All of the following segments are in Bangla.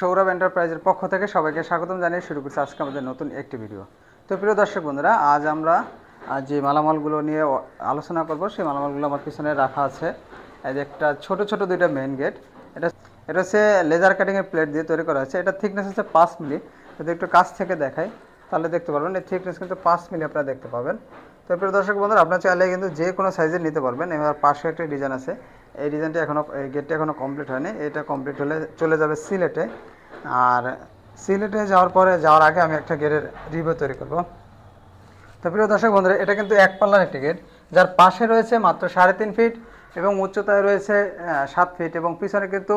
সৌরভ এন্টারপ্রাইজের পক্ষ থেকে সবাইকে স্বাগতম জানিয়ে শুরু করছি আজকে আমাদের নতুন একটি ভিডিও। তো প্রিয় দর্শক বন্ধুরা, আজ আমরা যে মালামালগুলো নিয়ে আলোচনা করব সেই মালামালগুলো আমার পিছনে রাখা আছে। এই যে একটা ছোট ছোট দুইটা মেইন গেট, এটা এটা হচ্ছে লেজার কাটিংয়ের প্লেট দিয়ে তৈরি করা হয়েছে। এটা থিকনেস হচ্ছে 5 মিলি। যদি একটু কাছ থেকে দেখাই তাহলে দেখতে পারবেন এই থিকনেস কিন্তু 5 মিলি আপনারা দেখতে পাবেন। তো প্রিয় দর্শক বন্ধুরা, আপনার চাইলে কিন্তু যে কোনো সাইজের নিতে পারবেন। এবার পাশে একটা ডিজাইন আছে, এই ডিজাইনটা এই গেটটা এখনও কমপ্লিট হয়নি। এটা কমপ্লিট হলে চলে যাবে সিলেটে। আর সিলেটে যাওয়ার আগে আমি একটা গেটের রিভিউ তৈরি করব। তো প্রিয় দর্শক বন্ধুরা, এটা কিন্তু এক পাল্লার একটি গেট, যার পাশে রয়েছে মাত্র 3.5 ফিট এবং উচ্চতায় রয়েছে 7 ফিট, এবং পিছনে কিন্তু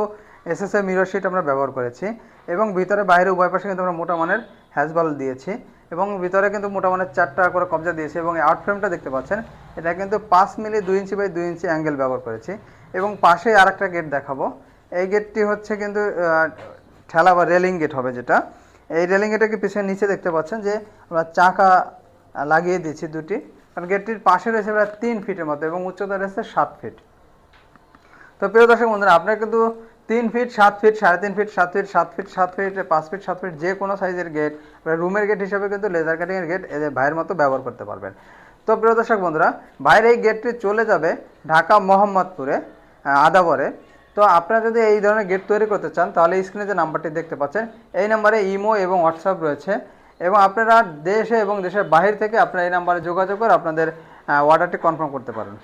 এসএসএ মিরর শিট আমরা ব্যবহার করেছি, এবং ভিতরে বাইরে উভয় পাশে কিন্তু আমরা মোটা মানের হ্যাজবল দিয়েছি, এবং ভিতরে কিন্তু মোটা মানের 4টা করে কবজা দিয়েছি। এবং এই আউট ফ্রেমটা দেখতে পাচ্ছেন, এটা কিন্তু 5 মিলি 2 ইঞ্চি বাই 2 ইঞ্চি অ্যাঙ্গেল ব্যবহার করেছি। এবং পাশে আর একটা গেট দেখাবো। এই গেটটি হচ্ছে কিন্তু ঠেলা বা রেলিং গেট হবে, যেটা এই রেলিং গেটকে পিছনে নিচে দেখতে পাচ্ছেন যে আমরা চাকা লাগিয়ে দিয়েছি দুটি, কারণ গেটটির পাশে রয়েছে প্রায় 3 ফিটের মতো এবং উচ্চতা রয়েছে 7 ফিট। তো প্রিয় দর্শক বন্ধুরা, আপনার কিন্তু 3 feet, 7 feet, 3.5 feet, 7 feet, 7 feet, 7 feet, 5 feet, 7 feet যে কোনো সাইজের গেট, রুমের গেট হিসাবে কিন্তু লেজার কাটিংয়ের গেট এদের ভাইয়ের মতো ব্যবহার করতে পারবেন। তো প্রিয় দর্শক বন্ধুরা, বাইরে এই গেটটি চলে যাবে ঢাকা মোহাম্মদপুরে আদাবরে। তো আপনারা যদি এই ধরনের গেট তৈরি করতে চান তাহলে স্ক্রিনে যে নাম্বারটি দেখতে পাচ্ছেন এই নাম্বারে ইমো এবং হোয়াটসঅ্যাপ রয়েছে, এবং আপনারা দেশে এবং দেশের বাহির থেকে আপনারা এই নাম্বারে যোগাযোগ করে আপনাদের অর্ডারটি কনফার্ম করতে পারেন।